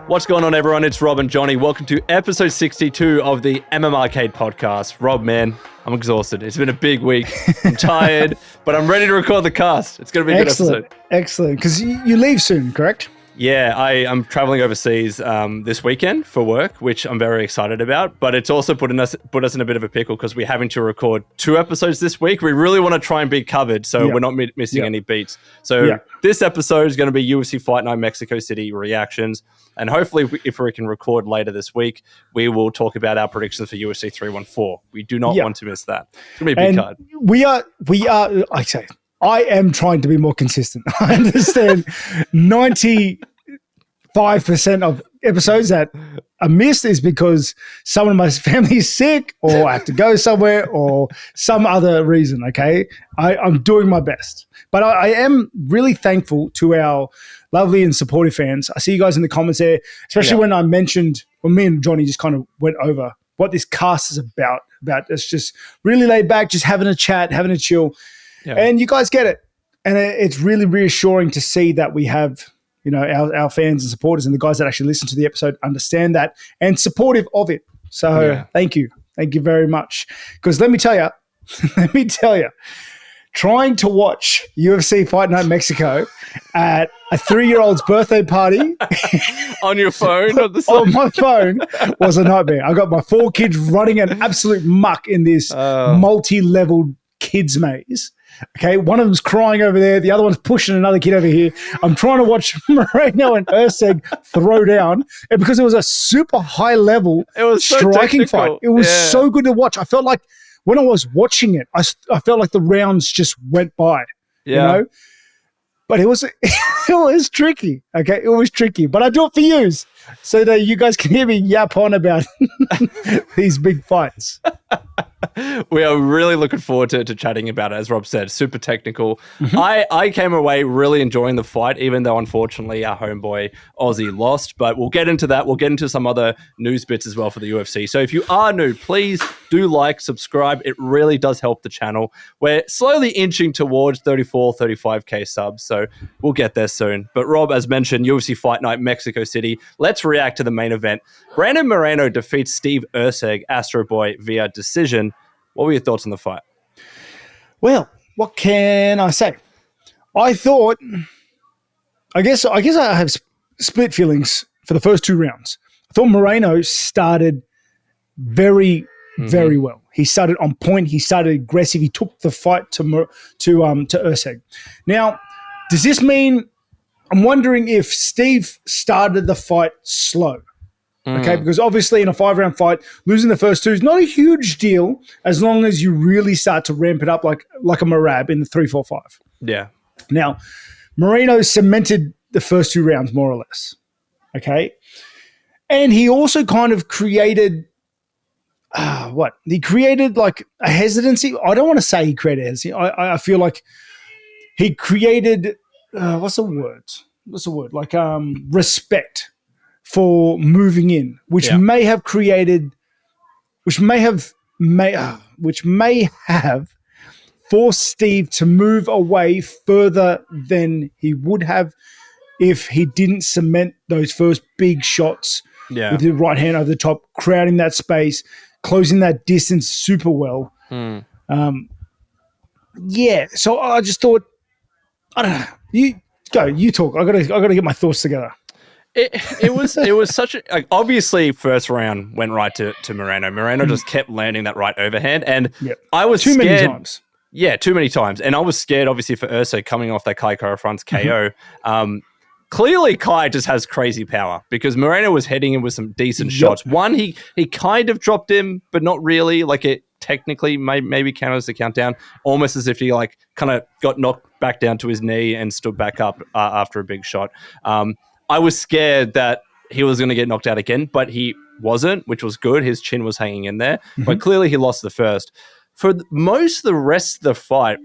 What's going on, everyone? It's Rob and Jonny. Welcome to episode 62 of the MMArcade Podcast. Rob, man, I'm exhausted. It's been a big week. I'm tired, but I'm ready to record the cast. It's going to be a good episode. Excellent. Because you leave soon, correct? Yeah, I'm traveling overseas this weekend for work, which I'm very excited about. But it's also put us in a bit of a pickle because we're having to record 2 episodes this week. We really want to try and be covered, so we're not missing any beats. So this episode is going to be UFC Fight Night Mexico City reactions. And hopefully, if we can record later this week, we will talk about our predictions for UFC 314. We do not want to miss that. It's going to be a big card. We are, I am trying to be more consistent. I understand 95% of episodes that are missed is because someone in my family is sick or I have to go somewhere or some other reason, okay? I'm doing my best. But I am really thankful to our lovely and supportive fans. I see you guys in the comments there, especially when I mentioned, when me and Jonny just kind of went over what this cast is about it's just really laid back, just having a chat, having a chill. Yeah. And you guys get it. And it's really reassuring to see that we have, our fans and supporters and the guys that actually listen to the episode understand that and supportive of it. So thank you. Thank you very much. Because let me tell you, trying to watch UFC Fight Night Mexico at a 3-year-old's birthday party on your phone? On my phone was a nightmare. I got my 4 kids running an absolute muck in this multi-level kids maze. Okay, one of them's crying over there. The other one's pushing another kid over here. I'm trying to watch Moreno and Erceg throw down. And because it was a super high level striking fight, it was so good to watch. I felt like when I was watching it, I felt like the rounds just went by, you know? But it was tricky, okay? It was tricky. But I do it for you so that you guys can hear me yap on about these big fights. We are really looking forward to chatting about it, as Rob said. Super technical. Mm-hmm. I came away really enjoying the fight, even though, unfortunately, our homeboy Aussie lost. But we'll get into that. We'll get into some other news bits as well for the UFC. So if you are new, please do subscribe. It really does help the channel. We're slowly inching towards 35K subs, so we'll get there soon. But Rob, as mentioned, UFC Fight Night Mexico City. Let's react to the main event. Brandon Moreno defeats Steve Erceg, Astro Boy, via decision. What were your thoughts on the fight? Well, what can I say? I guess I have split feelings for the first 2 rounds. I thought Moreno started very well. He started on point. He started aggressive. He took the fight to Erceg. Now, does this mean? I'm wondering if Steve started the fight slow. Okay, because obviously in a 5-round fight, losing the first 2 is not a huge deal as long as you really start to ramp it up like a Marab in the 3-4-5. Yeah. Now, Moreno cemented the first 2 rounds more or less. Okay, and he also kind of created He created like a hesitancy. I don't want to say he created hesitancy. I feel like he created what's the word? Like respect for moving in, which may have forced Steve to move away further than he would have if he didn't cement those first big shots with the right hand over the top, crowding that space, closing that distance super well. So I just thought, I don't know. You talk. I gotta get my thoughts together. It was such a obviously first round went right to Moreno. Moreno just kept landing that right overhand, and I was scared. Many times. Yeah, too many times, and I was scared obviously for Erceg coming off that Kai Kara-Front's KO. Clearly, Kai just has crazy power because Moreno was heading in with some decent shots. One, he kind of dropped him, but not really. Like it technically maybe counted as the countdown, almost as if he like kind of got knocked back down to his knee and stood back up after a big shot. I was scared that he was going to get knocked out again, but he wasn't, which was good. His chin was hanging in there, but clearly he lost the first. For most of the rest of the fight,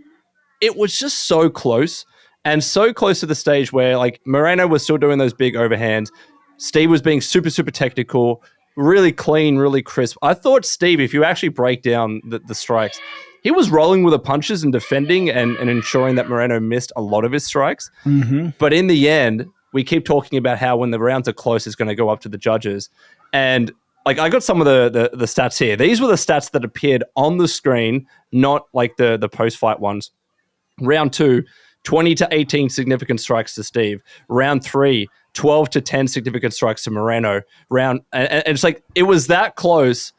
it was just so close and so close to the stage where like Moreno was still doing those big overhands. Steve was being super, super technical, really clean, really crisp. I thought Steve, if you actually break down the strikes, he was rolling with the punches and defending and ensuring that Moreno missed a lot of his strikes. But in the end, we keep talking about how when the rounds are close, it's going to go up to the judges. And like I got some of the stats here. These were the stats that appeared on the screen, not like the post-fight ones. Round 2, 20 to 18 significant strikes to Steve. Round 3, 12 to 10 significant strikes to Moreno. And it's like it was that close.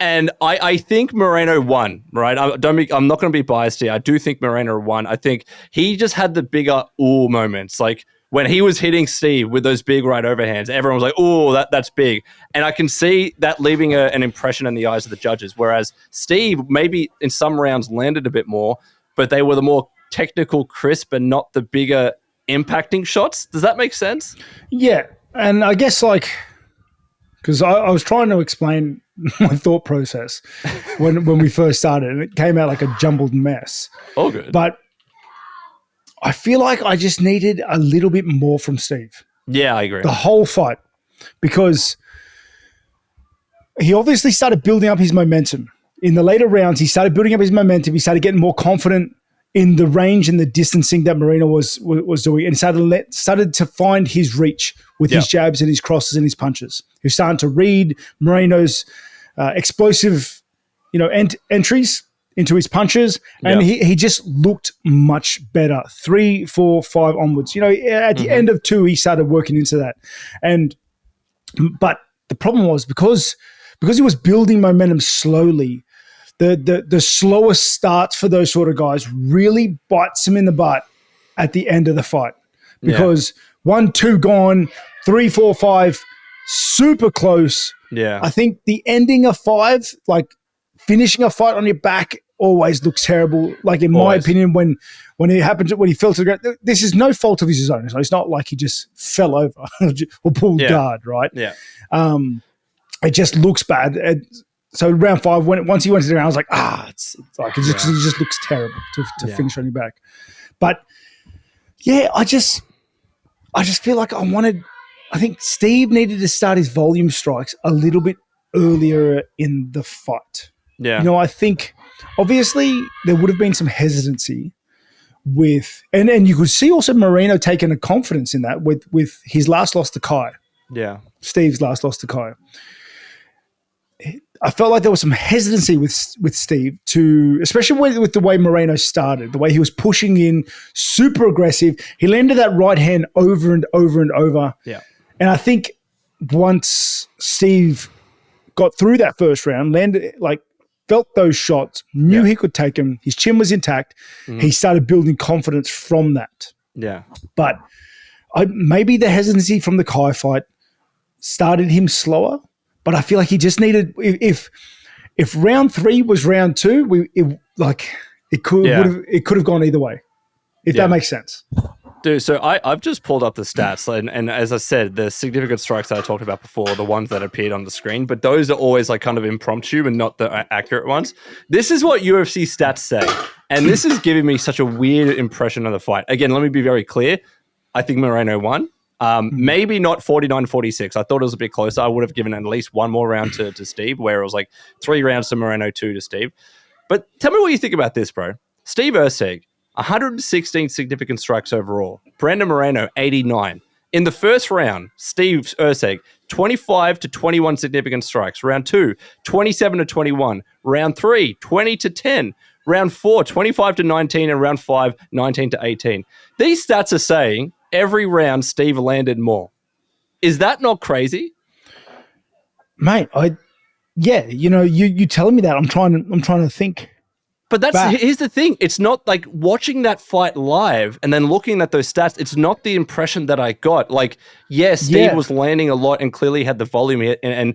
And I think Moreno won, right? I'm not going to be biased here. I do think Moreno won. I think he just had the bigger ooh moments. Like when he was hitting Steve with those big right overhands, everyone was like, ooh, that's big. And I can see that leaving an impression in the eyes of the judges. Whereas Steve maybe in some rounds landed a bit more, but they were the more technical, crisp, and not the bigger impacting shots. Does that make sense? Yeah. And I guess because I was trying to explain my thought process when we first started, and it came out like a jumbled mess. Oh, good. But I feel like I just needed a little bit more from Steve. Yeah, I agree. The whole fight, because he obviously started building up his momentum. In the later rounds, he started building up his momentum. He started getting more confident in the range and the distancing that Moreno was doing, and started to find his reach with his jabs and his crosses and his punches. He was starting to read Moreno's explosive, entries into his punches, and he just looked much better. 3, 4, 5 onwards. At the end of 2, he started working into that, but the problem was because he was building momentum slowly. The slowest starts for those sort of guys really bites him in the butt at the end of the fight, because 1, 2 gone, 3, 4, 5 super close. Yeah, I think the ending of 5, like finishing a fight on your back, always looks terrible. Like in my opinion, when it happens, when he fell to the ground, this is no fault of his own. So it's not like he just fell over or pulled guard, right? Yeah. It just looks bad. So round 5, once he went to the ground, I was like, it just looks terrible to finish on your back. But yeah, I just feel like I think Steve needed to start his volume strikes a little bit earlier in the fight. Yeah. I think obviously there would have been some hesitancy with, and you could see also Moreno taking a confidence in that with his last loss to Kai. Yeah. Steve's last loss to Kai. I felt like there was some hesitancy with Steve especially with the way Moreno started, the way he was pushing in, super aggressive. He landed that right hand over and over and over. Yeah. And I think once Steve got through that first round, felt those shots, knew he could take them, his chin was intact, he started building confidence from that. Yeah. But maybe the hesitancy from the Kai fight started him slower. But I feel like he just needed, if round 3 was round 2, it could have gone either way, if that makes sense. Dude, so I've just pulled up the stats, and as I said, the significant strikes that I talked about before, the ones that appeared on the screen, but those are always like kind of impromptu and not the accurate ones. This is what UFC stats say, and this is giving me such a weird impression of the fight. Again, let me be very clear. I think Moreno won. Maybe not 49-46. I thought it was a bit closer. I would have given at least one more round to Steve, where it was like 3 rounds to Moreno, 2 to Steve. But tell me what you think about this, bro. Steve Erceg, 116 significant strikes overall. Brandon Moreno, 89. In the first round, Steve Erceg, 25 to 21 significant strikes. Round 2, 27 to 21. Round 3, 20 to 10. Round 4, 25 to 19. And round 5, 19 to 18. These stats are saying every round Steve landed more. Is that not crazy? Mate, you telling me that, I'm trying to think. But here's the thing. It's not like watching that fight live and then looking at those stats. It's not the impression that I got. Like, Steve was landing a lot and clearly had the volume and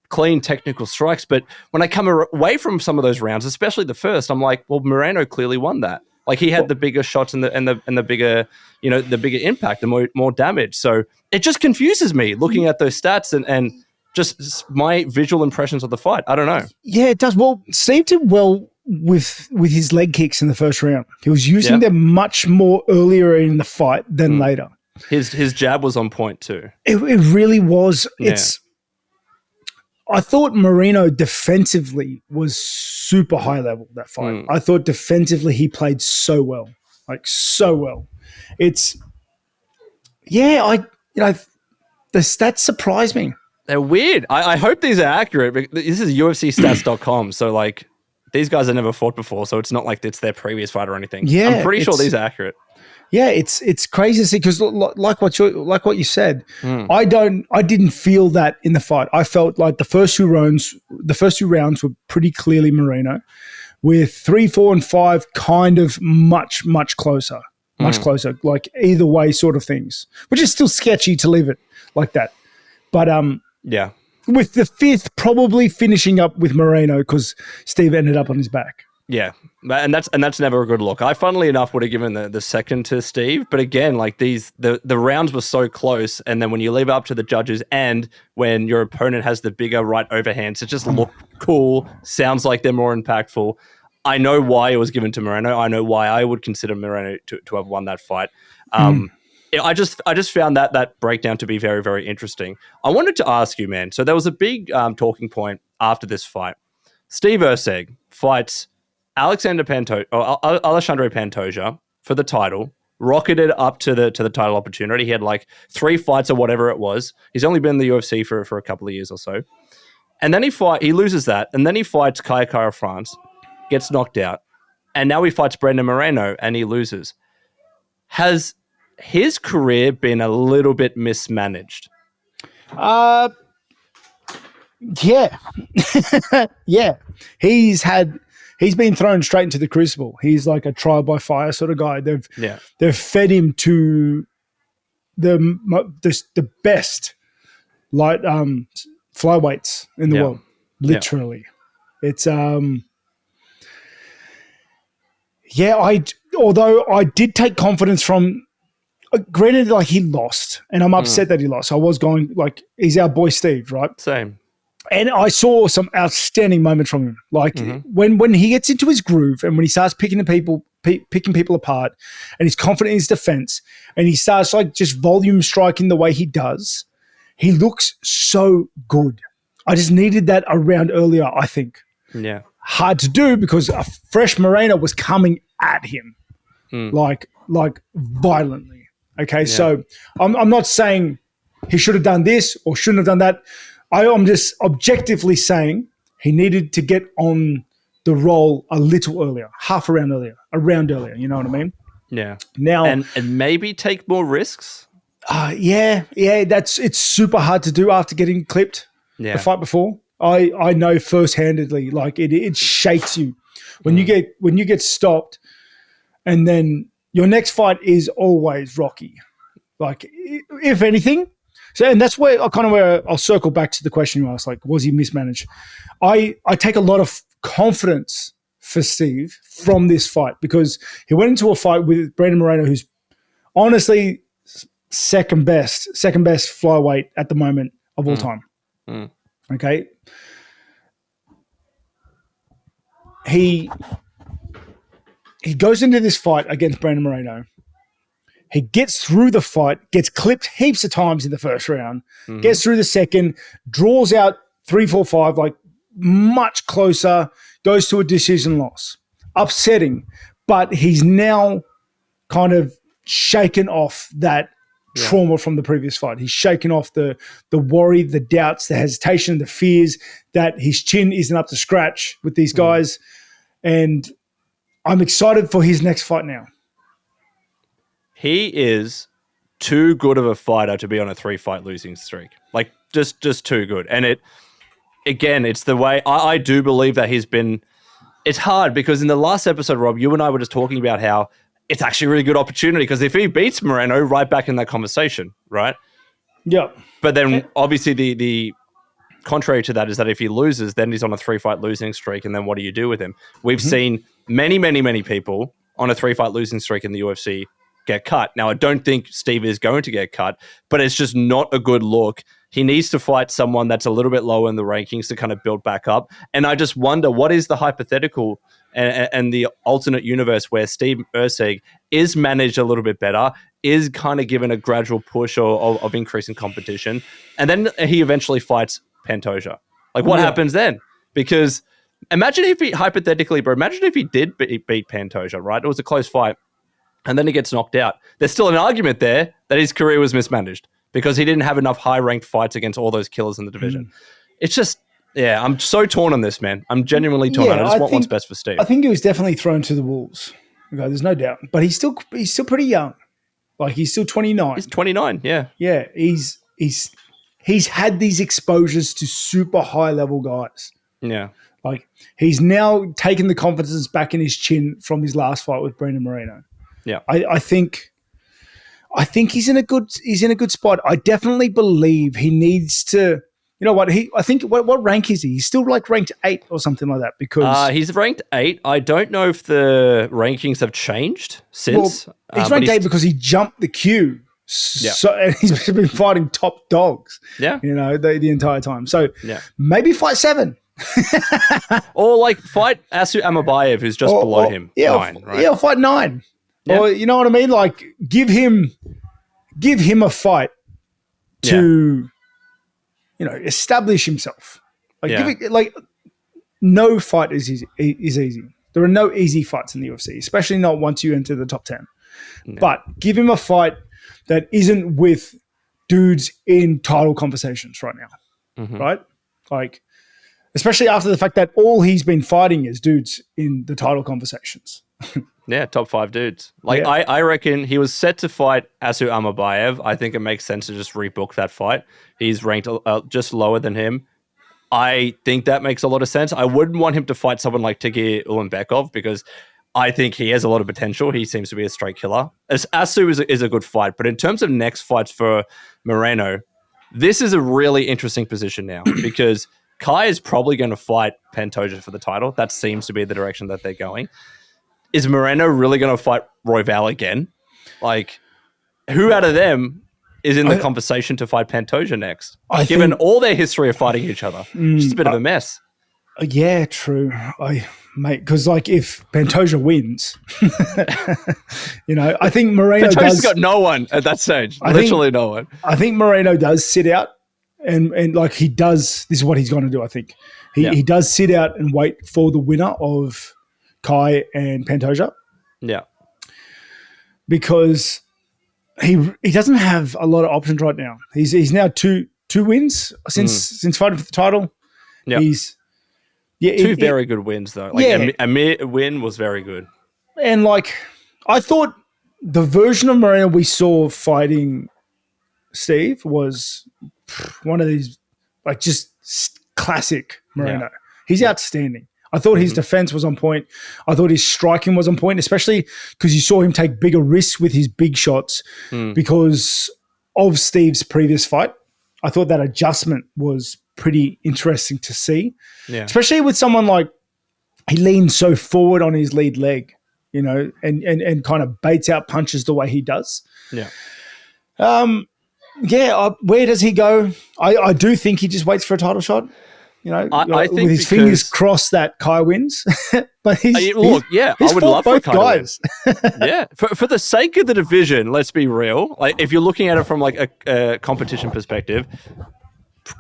clean technical strikes. But when I come away from some of those rounds, especially the first, I'm like, well, Moreno clearly won that. Like he had the bigger shots and the bigger, the bigger impact, the more damage. So it just confuses me looking at those stats and just my visual impressions of the fight. I don't know. Yeah, it does. Well, Steve did well with his leg kicks in the first round. He was using them much more earlier in the fight than later. His jab was on point too. It really was. Yeah. I thought Moreno defensively was super high level that fight. I thought defensively he played so well, like so well. Yeah, the stats surprise me. They're weird. I hope these are accurate. This is UFCstats.com, so like these guys have never fought before, so it's not like it's their previous fight or anything. Yeah, I'm pretty sure these are accurate. Yeah, it's crazy to see because like what you said, I didn't feel that in the fight. I felt like the first two rounds were pretty clearly Moreno, with 3, 4, and 5 kind of much closer, like either way sort of things, which is still sketchy to leave it like that. But yeah, with the 5th probably finishing up with Moreno because Steve ended up on his back. Yeah, and that's never a good look. I, funnily enough, would have given the second to Steve, but again, like the rounds were so close, and then when you leave it up to the judges, and when your opponent has the bigger right overhands, it just look cool. Sounds like they're more impactful. I know why it was given to Moreno. I know why I would consider Moreno to have won that fight. I just found that breakdown to be very, very interesting. I wanted to ask you, man. So there was a big talking point after this fight. Steve Erceg fights Alexandre Pantoja for the title, rocketed up to the title opportunity. He had like 3 fights or whatever it was. He's only been in the UFC for a couple of years or so. And then he loses that, and then he fights Kara France, gets knocked out, and now he fights Brandon Moreno and he loses. Has his career been a little bit mismanaged? Yeah. Yeah. He's been thrown straight into the crucible. He's like a trial by fire sort of guy. They've fed him to the best light flyweights in the world, literally. It's although I did take confidence from. Granted, like he lost, and I'm upset that he lost. I was going like he's our boy Steve, right? Same. And I saw some outstanding moments from him. Like when he gets into his groove and when he starts picking people apart, and he's confident in his defense, and he starts like just volume striking the way he does, he looks so good. I just needed that a round earlier, I think. Yeah. Hard to do because a fresh Moreno was coming at him like violently. Okay, so I'm not saying he should have done this or shouldn't have done that. I'm just objectively saying he needed to get on the roll a little earlier, half a round earlier. You know what I mean? Yeah. Now and maybe take more risks. It's super hard to do after getting clipped the fight before. I know first-handedly, like it shakes you when you get stopped, and then your next fight is always rocky. Like if anything. So, and that's where I'll circle back to the question you asked, like, was he mismanaged? I take a lot of confidence for Steve from this fight because he went into a fight with Brandon Moreno, who's honestly second best flyweight at the moment of all time. Okay. He goes into this fight against Brandon Moreno. He gets through the fight, gets clipped heaps of times in the first round, gets through the second, draws out 3, 4, 5, like much closer, goes to a decision loss. Upsetting, but he's now kind of shaken off that trauma from the previous fight. He's shaken off the worry, the doubts, the hesitation, the fears that his chin isn't up to scratch with these guys. And I'm excited for his next fight now. He is too good of a fighter to be on a 3-fight losing streak. Like just too good. And it's the way I do believe that he's been. It's hard because in the last episode, Rob, you and I were just talking about how it's actually a really good opportunity because if he beats Moreno, right back in that conversation, right? Yeah. But then obviously the contrary to that is that if he loses, then he's on a 3-fight losing streak, and then what do you do with him? We've seen many, many, many people on a 3-fight losing streak in the UFC get cut. Now, I don't think Steve is going to get cut, but it's just not a good look. He needs to fight someone that's a little bit lower in the rankings to kind of build back up. And I just wonder, what is the hypothetical and the alternate universe where Steve Erceg is managed a little bit better, is kind of given a gradual push of increasing competition, and then he eventually fights Pantoja. Like, what happens then? Because imagine if he, hypothetically, bro, imagine if he did beat Pantoja, right? It was a close fight. and then he gets knocked out. There's still an argument there that his career was mismanaged because he didn't have enough high-ranked fights against all those killers in the division. It's just, yeah, I'm so torn on this, man. I'm genuinely torn on it. I just want what's best for Steve. I think he was definitely thrown to the wolves. Okay, there's no doubt. But he's still pretty young. Like, he's still 29. He's 29, yeah. Yeah, he's had these exposures to super high-level guys. Yeah. Like, he's now taken the confidence back in his chin from his last fight with Brandon Moreno. Yeah. I think he's in a good spot. I definitely believe he needs to. You know what? I think what rank is he? He's still like ranked 8 or something like that because he's ranked 8. I don't know if the rankings have changed since. Well, he's ranked 8 because he jumped the queue. Yeah. So and he's been fighting top dogs. Yeah. You know, the entire time. So yeah. Maybe fight 7. Or like fight Asu Amabayev, who's just below him. Yeah, 9, right? Yeah, fight 9. Yeah. Or you know what I mean? Like give him a fight to establish himself. Like no fight is easy. There are no easy fights in the UFC, especially not once you enter the top 10. No. But give him a fight that isn't with dudes in title conversations right now, right? Like, especially after the fact that all he's been fighting is dudes in the title conversations. Yeah, top 5 dudes. Like, yeah. I reckon he was set to fight Asu Amabayev. I think it makes sense to just rebook that fight. He's ranked just lower than him. I think that makes a lot of sense. I wouldn't want him to fight someone like Tigir Ulanbekov because I think he has a lot of potential. He seems to be a straight killer. Asu is a good fight, but in terms of next fights for Moreno, this is a really interesting position now because Kai is probably going to fight Pantoja for the title. That seems to be the direction that they're going. Is Moreno really going to fight Royval again? Like, who out of them is in the conversation to fight Pantoja next? Given all their history of fighting each other. It's just a bit of a mess. Yeah, true. Because like if Pantoja wins, I think Moreno Pantoja's got no one at that stage. Literally no one. I think Moreno does sit out and like he does, this is what he's going to do, I think. He does sit out and wait for the winner of Kai and Pantoja. Yeah. Because he doesn't have a lot of options right now. He's now two wins since fighting for the title. Yeah. Two very good wins though. Like a win was very good. And like I thought the version of Moreno we saw fighting Steve was one of these like just classic Moreno. Yeah. He's outstanding. I thought his defense was on point. I thought his striking was on point, especially because you saw him take bigger risks with his big shots because of Steve's previous fight. I thought that adjustment was pretty interesting to see, especially with someone like he leans so forward on his lead leg, and kind of baits out punches the way he does. Yeah. Where does he go? I do think he just waits for a title shot. I think with his fingers crossed that Kai wins, but I would love both for Kai guys. Yeah, for the sake of the division, let's be real. Like, if you're looking at it from like a competition perspective,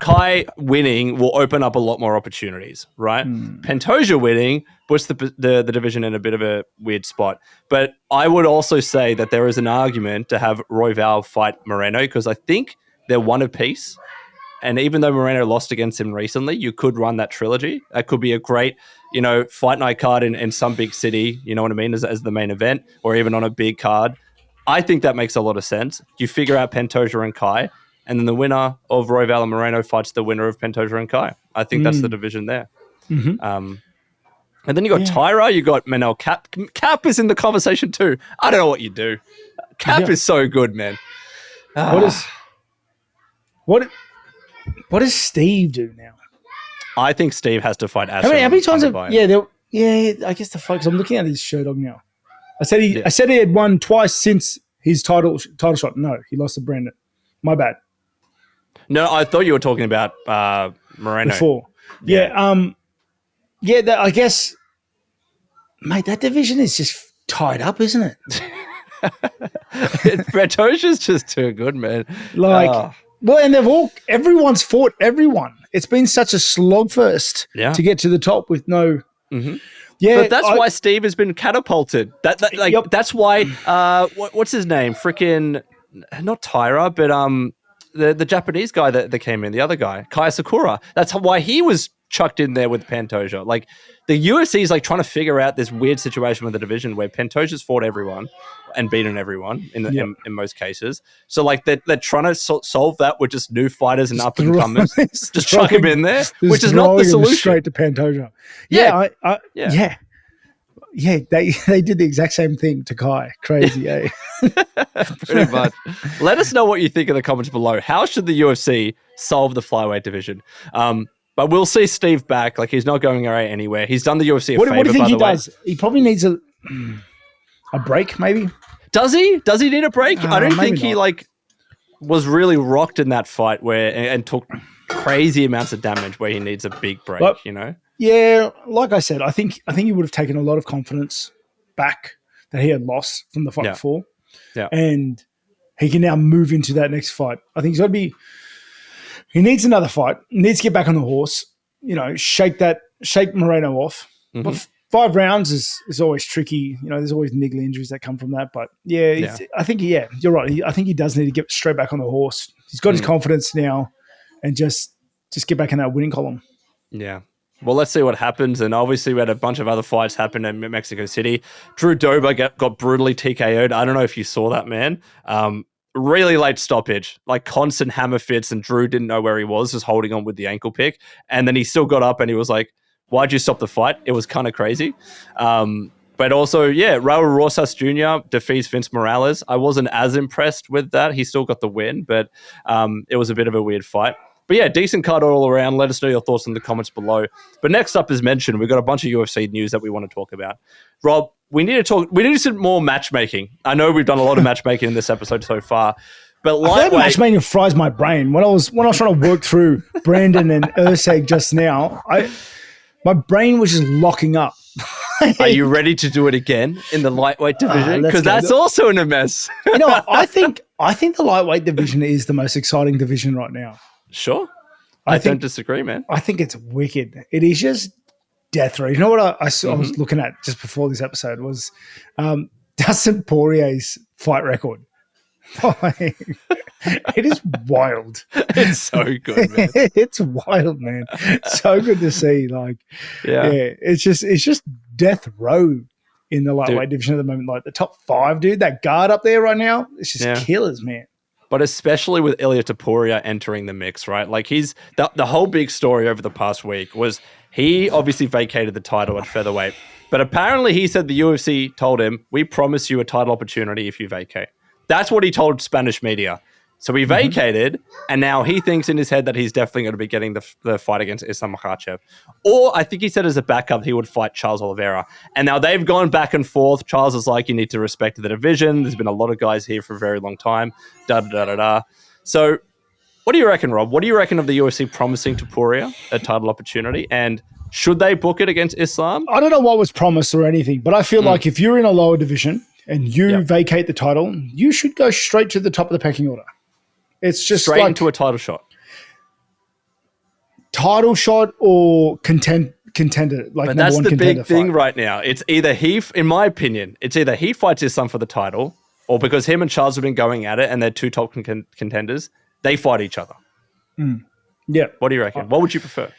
Kai winning will open up a lot more opportunities, right? Pantoja winning puts the division in a bit of a weird spot. But I would also say that there is an argument to have Royval fight Moreno because I think they're one apiece. And even though Moreno lost against him recently, you could run that trilogy. That could be a great, fight night card in some big city, you know what I mean, as the main event, or even on a big card. I think that makes a lot of sense. You figure out Pantoja and Kai, and then the winner of Royval and Moreno fights the winner of Pantoja and Kai. I think that's the division there. And then you got Tyra, you got Manel Cap. Cap is in the conversation too. I don't know what you do. Cap is so good, man. What does Steve do now? I think Steve has to fight Asu. How many times I guess the fight, because I'm looking at his Sherdog now. I said he had won twice since his title shot. No, he lost to Brandon. My bad. No, I thought you were talking about Moreno. Before. I guess, mate, that division is just tied up, isn't it? Pantoja's just too good, man. Well, and everyone's fought everyone. It's been such a slogfest to get to the top with no Yeah, but that's why Steve has been catapulted. That's why. What's his name? Freaking not Tyra, but the Japanese guy that came in, the other guy, Kaya Sakura. That's why he was chucked in there with Pantoja. Like the UFC is like trying to figure out this weird situation with the division where Pantoja's fought everyone and beaten everyone in most cases. So like they're trying to solve that with just new fighters and up and comers. Just chuck him in there, which is not the solution. Straight to Pantoja. Yeah, they did the exact same thing to Kai. Crazy, eh? Pretty much. Let us know what you think in the comments below. How should the UFC solve the flyweight division? But we'll see Steve back. Like he's not going away anywhere. He's done the UFC a favor. What do you think he does? He probably needs a break, maybe. Does he? Does he need a break? I don't think he was really rocked in that fight and took crazy amounts of damage where he needs a big break. Yeah, like I said, I think he would have taken a lot of confidence back that he had lost from the fight before. Yeah. And he can now move into that next fight. I think he needs another fight, needs to get back on the horse, shake Moreno off. Mm-hmm. But 5 rounds is always tricky. There's always niggly injuries that come from that. But I think, you're right. I think he does need to get straight back on the horse. He's got his confidence now and just get back in that winning column. Yeah. Well, let's see what happens. And obviously, we had a bunch of other fights happen in Mexico City. Drew Dober got brutally TKO'd. I don't know if you saw that, man. Really late stoppage, like constant hammer fits, and Drew didn't know where he was, just holding on with the ankle pick. And then he still got up and he was like, why'd you stop the fight? It was kind of crazy. But also, Raul Rosas Jr. defeats Vince Morales. I wasn't as impressed with that. He still got the win, but it was a bit of a weird fight. But decent card all around. Let us know your thoughts in the comments below. But next up, as mentioned, we've got a bunch of UFC news that we want to talk about. Rob, we need to do some more matchmaking. I know we've done a lot of matchmaking in this episode so far, but matchmaking fries my brain. When I was trying to work through Brandon and Erceg just now, my brain was just locking up. Are you ready to do it again in the lightweight division? Because that's also in a mess. I think the lightweight division is the most exciting division right now. Sure. I don't disagree, man. I think it's wicked. It is just death row. You know what I was looking at just before this episode was Dustin Poirier's fight record. It is wild. It's so good, man. It's wild, man. So good to see. It's just death row in the lightweight division at the moment. Like the top 5, dude, that guard up there right now, it's just killers, man. But especially with Ilia Topuria entering the mix, right? Like the whole big story over the past week was he obviously vacated the title at featherweight, but apparently he said the UFC told him, we promise you a title opportunity if you vacate. That's what he told Spanish media. So he vacated, and now he thinks in his head that he's definitely going to be getting the fight against Islam Makhachev. Or I think he said as a backup he would fight Charles Oliveira. And now they've gone back and forth. Charles is like, you need to respect the division. There's been a lot of guys here for a very long time. Da-da-da-da-da. So what do you reckon, Rob? What do you reckon of the UFC promising Topuria a title opportunity? And should they book it against Islam? I don't know what was promised or anything, but I feel like if you're in a lower division and you vacate the title, you should go straight to the top of the pecking order. It's just straight into a title shot. Title shot or contender, like but number that's one the big thing fight. Right now. It's either in my opinion, it's either he fights his son for the title, or because him and Charles have been going at it and they're two top contenders, they fight each other. Yeah. What do you reckon? What would you prefer?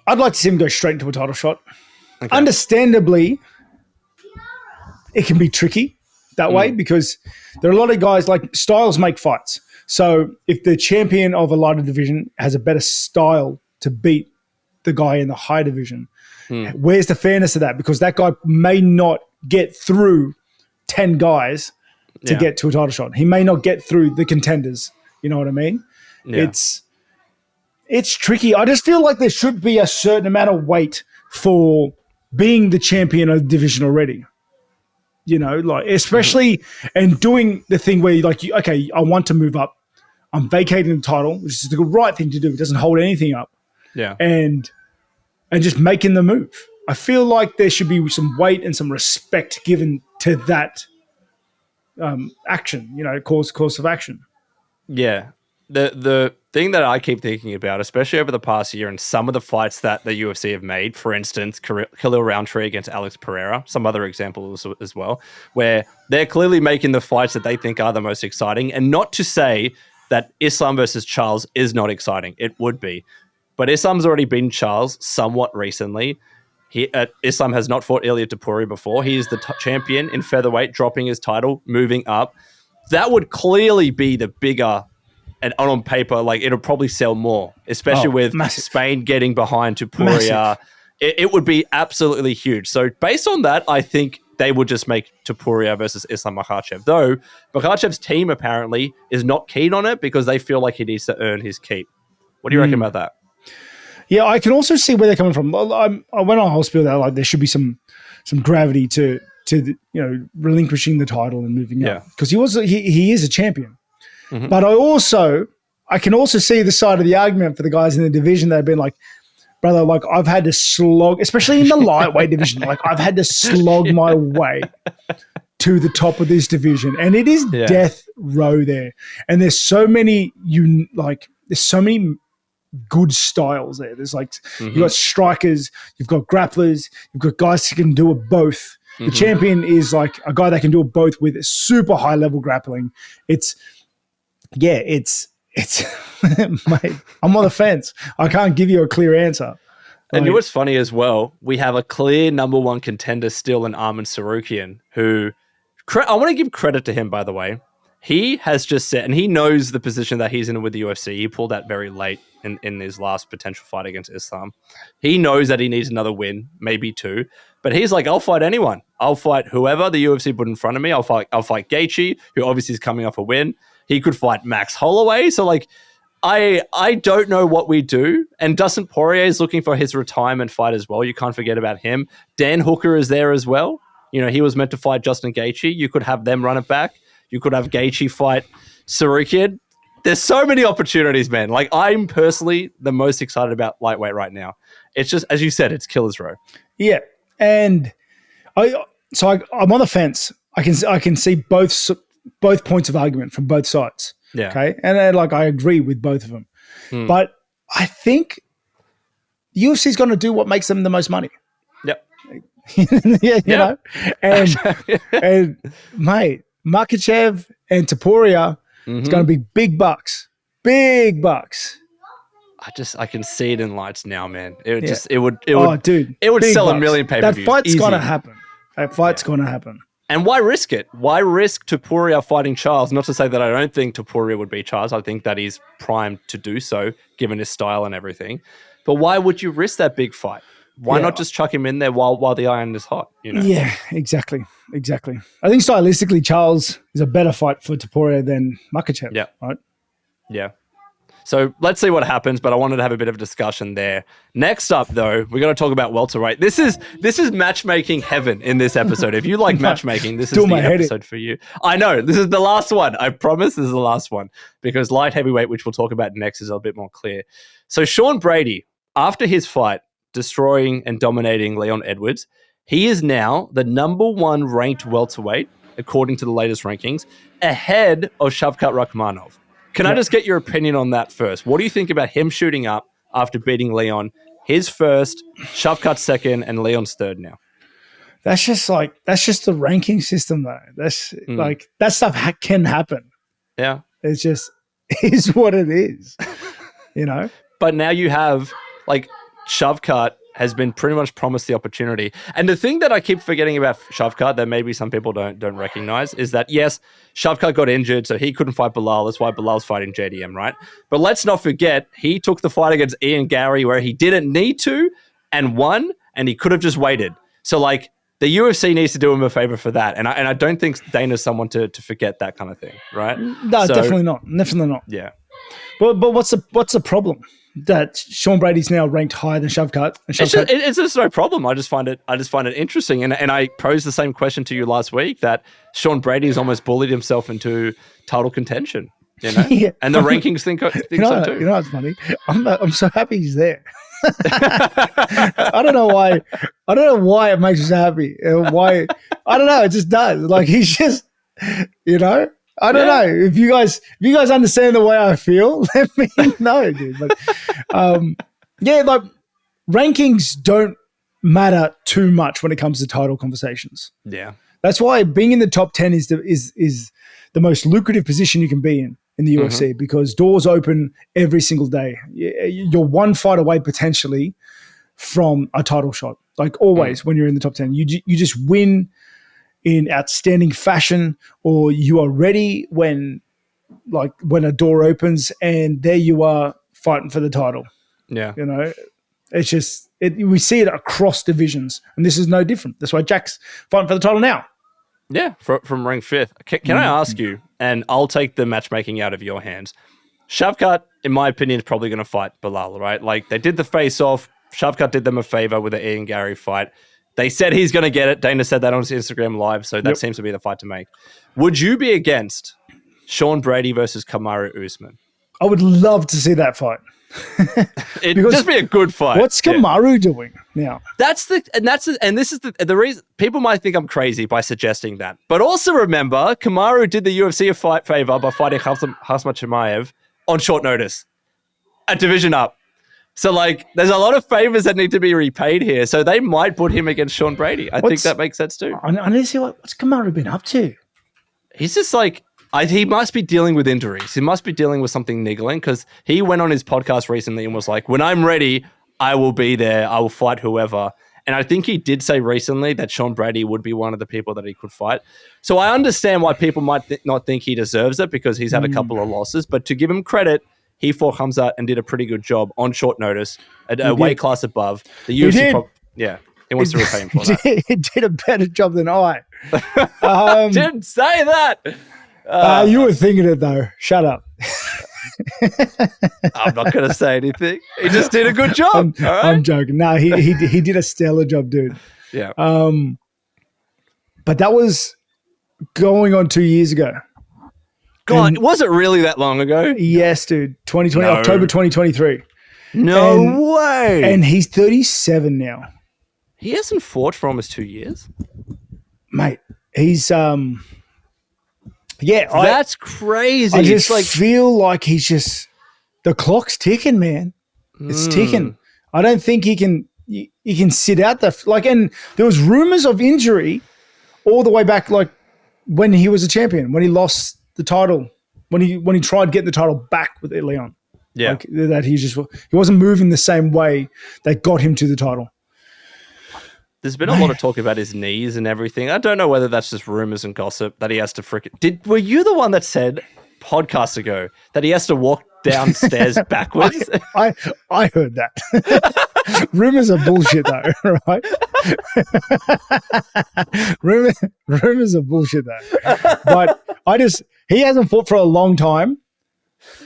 I'd like to see him go straight into a title shot. Okay. Understandably, it can be tricky that way because there are a lot of guys, like styles make fights. So if the champion of a lighter division has a better style to beat the guy in the high division, where's the fairness of that? Because that guy may not get through 10 guys to get to a title shot. He may not get through the contenders. You know what I mean? Yeah. It's tricky. I just feel like there should be a certain amount of weight for being the champion of the division already. You know, like especially and doing the thing where like, I want to move up. I'm vacating the title, which is the right thing to do. It doesn't hold anything up. Yeah. And just making the move. I feel like there should be some weight and some respect given to that course of action. Yeah. The thing that I keep thinking about, especially over the past year and some of the fights that the UFC have made, for instance, Khalil Roundtree against Alex Pereira, some other examples as well, where they're clearly making the fights that they think are the most exciting. And not to say that Islam versus Charles is not exciting. It would be. But Islam's already beaten Charles somewhat recently. Islam has not fought Ilia Topuria before. He is the champion in featherweight, dropping his title, moving up. That would clearly be the bigger, and on paper, like it'll probably sell more, especially with massive. Spain getting behind Topuria. It would be absolutely huge. So based on that, I think they would just make Topuria versus Islam Makhachev. Though Makhachev's team apparently is not keen on it because they feel like he needs to earn his keep. What do you reckon about that? Yeah, I can also see where they're coming from. I went on hospital that like there should be some gravity to relinquishing the title and moving up because he is a champion. Mm-hmm. But I can also see the side of the argument for the guys in the division that have been like, brother, like I've had to slog, especially in the lightweight division, like I've had to slog my way to the top of this division, and it is death row there. And there's so many good styles there. There's like you've got strikers, you've got grapplers, you've got guys who can do it both. The champion is like a guy that can do it both with super high level grappling. It's mate, I'm on the fence. I can't give you a clear answer. And you know what's funny as well? We have a clear number one contender still in Arman Sarukian, who I want to give credit to him, by the way. He has just said, and he knows the position that he's in with the UFC. He pulled that very late in his last potential fight against Islam. He knows that he needs another win, maybe two. But he's like, I'll fight anyone. I'll fight whoever the UFC put in front of me. I'll fight Gaethje, who obviously is coming off a win. He could fight Max Holloway. So like, I don't know what we do. And Dustin Poirier is looking for his retirement fight as well. You can't forget about him. Dan Hooker is there as well. You know, he was meant to fight Justin Gaethje. You could have them run it back. You could have Gaethje fight Sarukian. There's so many opportunities, man. Like, I'm personally the most excited about lightweight right now. It's just, as you said, it's killer's row. Yeah, and I'm on the fence. I can see both points of argument from both sides. Yeah. Okay, and I agree with both of them, but I think UFC is going to do what makes them the most money. Yep. You know, and mate. Makhachev and Topuria, it's going to be big bucks. Big bucks. I can see it in lights now, man. It would sell bucks. 1 million pay-per-views. That fight's going to happen. Going to happen. And why risk it? Why risk Topuria fighting Charles? Not to say that I don't think Topuria would beat Charles. I think that he's primed to do so, given his style and everything. But why would you risk that big fight? Why not just chuck him in there while the iron is hot? You know? Yeah, exactly. I think stylistically, Charles is a better fight for Topuria than Makhachev. Yeah. Right? Yeah. So let's see what happens, but I wanted to have a bit of a discussion there. Next up, though, we're going to talk about welterweight. This is matchmaking heaven in this episode. If you like matchmaking, this is the episode for you. I know. This is the last one. I promise this is the last one, because light heavyweight, which we'll talk about next, is a bit more clear. So Sean Brady, after his fight, destroying and dominating Leon Edwards, he is now the number one ranked welterweight, according to the latest rankings, ahead of Shavkat Rakhmonov. Can I just get your opinion on that first? What do you think about him shooting up after beating Leon? His first, Shavkat second, and Leon's third now. That's just the ranking system, though. That's like, that stuff can happen. Yeah. It's just, is what it is, you know? But now you have, like, Shavkat has been pretty much promised the opportunity. And the thing that I keep forgetting about Shavkat that maybe some people don't recognize is that, yes, Shavkat got injured, so he couldn't fight Bilal. That's why Bilal's fighting JDM, right? But let's not forget, he took the fight against Ian Gary where he didn't need to and won, and he could have just waited. So, like, the UFC needs to do him a favor for that. And I don't think Dana's someone to forget that kind of thing, right? No, definitely not. Definitely not. Yeah. But what's the problem? That Sean Brady's now ranked higher than Shavkat. It's just no problem. I just find it interesting. And I posed the same question to you last week, that Sean Brady has almost bullied himself into title contention. You know? Yeah. And the rankings think so too. You know what's funny? I'm so happy he's there. I don't know why it makes us happy. Why? I don't know. It just does. Like, he's just, you know. I don't know if you guys understand the way I feel. Let me know, dude. But like rankings don't matter too much when it comes to title conversations. Yeah, that's why being in the top 10 is the most lucrative position you can be in the UFC because doors open every single day. You're one fight away potentially from a title shot. Like always, when you're in the top 10, you just win in outstanding fashion, or you are ready when a door opens and there you are fighting for the title. Yeah. You know, it's just, we see it across divisions, and this is no different. That's why Jack's fighting for the title now. Yeah, from rank 5th. Can I ask you, and I'll take the matchmaking out of your hands. Shavkat, in my opinion, is probably going to fight Bilal, right? Like, they did the face-off. Shavkat did them a favor with the Ian Gary fight. They said he's going to get it. Dana said that on his Instagram Live, so that seems to be the fight to make. Would you be against Sean Brady versus Kamaru Usman? I would love to see that fight. It'd just be a good fight. What's Kamaru doing now? And this is the reason people might think I'm crazy by suggesting that. But also remember, Kamaru did the UFC a fight favor by fighting Khamzat Chimaev on short notice, a division up. So, like, there's a lot of favors that need to be repaid here. So they might put him against Sean Brady. I think that makes sense too. I need to see what's Kamaru been up to. He's just like, he must be dealing with injuries. He must be dealing with something niggling, because he went on his podcast recently and was like, when I'm ready, I will be there. I will fight whoever. And I think he did say recently that Sean Brady would be one of the people that he could fight. So I understand why people might not think he deserves it, because he's had a couple of losses. But to give him credit, he fought Khamzat and did a pretty good job on short notice, a weight class above. The UFC, he wants to repay him for that. He did a better job than I. Didn't say that. You were thinking it though. Shut up. I'm not going to say anything. He just did a good job. I'm joking. No, he did a stellar job, dude. Yeah. But that was going on 2 years ago. God, was it really that long ago? Yes, dude. 2020, no. October 2023. No way. And he's 37 now. He hasn't fought for almost 2 years. Mate, he's that's crazy. I just feel like he's just, the clock's ticking, man. It's ticking. I don't think he can sit out and there was rumors of injury all the way back, like when he was a champion, when he lost the title, when he tried getting the title back with Leon. Yeah. Like, that he wasn't moving the same way that got him to the title. There's been a lot of talk about his knees and everything. I don't know whether that's just rumors and gossip that he has to were you the one that said podcasts ago that he has to walk downstairs backwards? I heard that. Rumors are bullshit though, right? Rumors are bullshit though. But he hasn't fought for a long time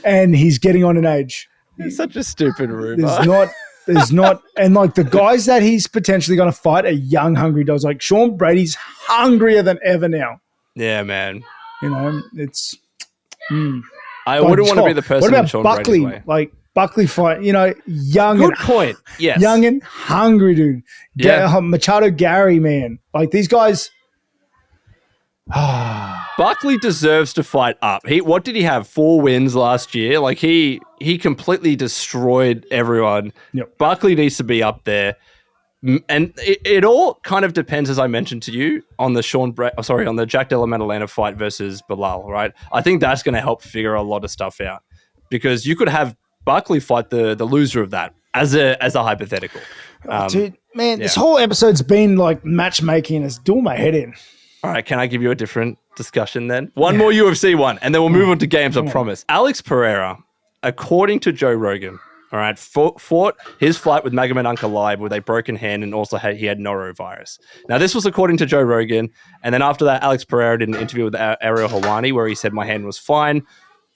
and he's getting on in age. It's such a stupid rumor. There's not, and like the guys that he's potentially going to fight are young, hungry dogs. Like Sean Brady's hungrier than ever now. Yeah, man. You know, it's. I wouldn't want to be the person. What about in Sean Buckley? Brady's way. Like Buckley fight, you know, young. Good point. Yes. Young and hungry, dude. Yeah. Machado Gary, man. Like these guys. Buckley deserves to fight up. What did he have? 4 wins last year. Like he completely destroyed everyone. Yep. Buckley needs to be up there. And it all kind of depends, as I mentioned to you, on the on the Jack Della Maddalena fight versus Bilal, right? I think that's going to help figure a lot of stuff out, because you could have Buckley fight the loser of that as a hypothetical. Dude, man, this whole episode's been like matchmaking. It's doing my head in. All right, can I give you a different discussion then? One more UFC one, and then we'll move on to games, I promise. Alex Pereira, according to Joe Rogan, all right, fought his fight with Magomed Ankalaev with a broken hand, and also he had norovirus. Now, this was according to Joe Rogan, and then after that, Alex Pereira did an interview with Ariel Helwani where he said, my hand was fine.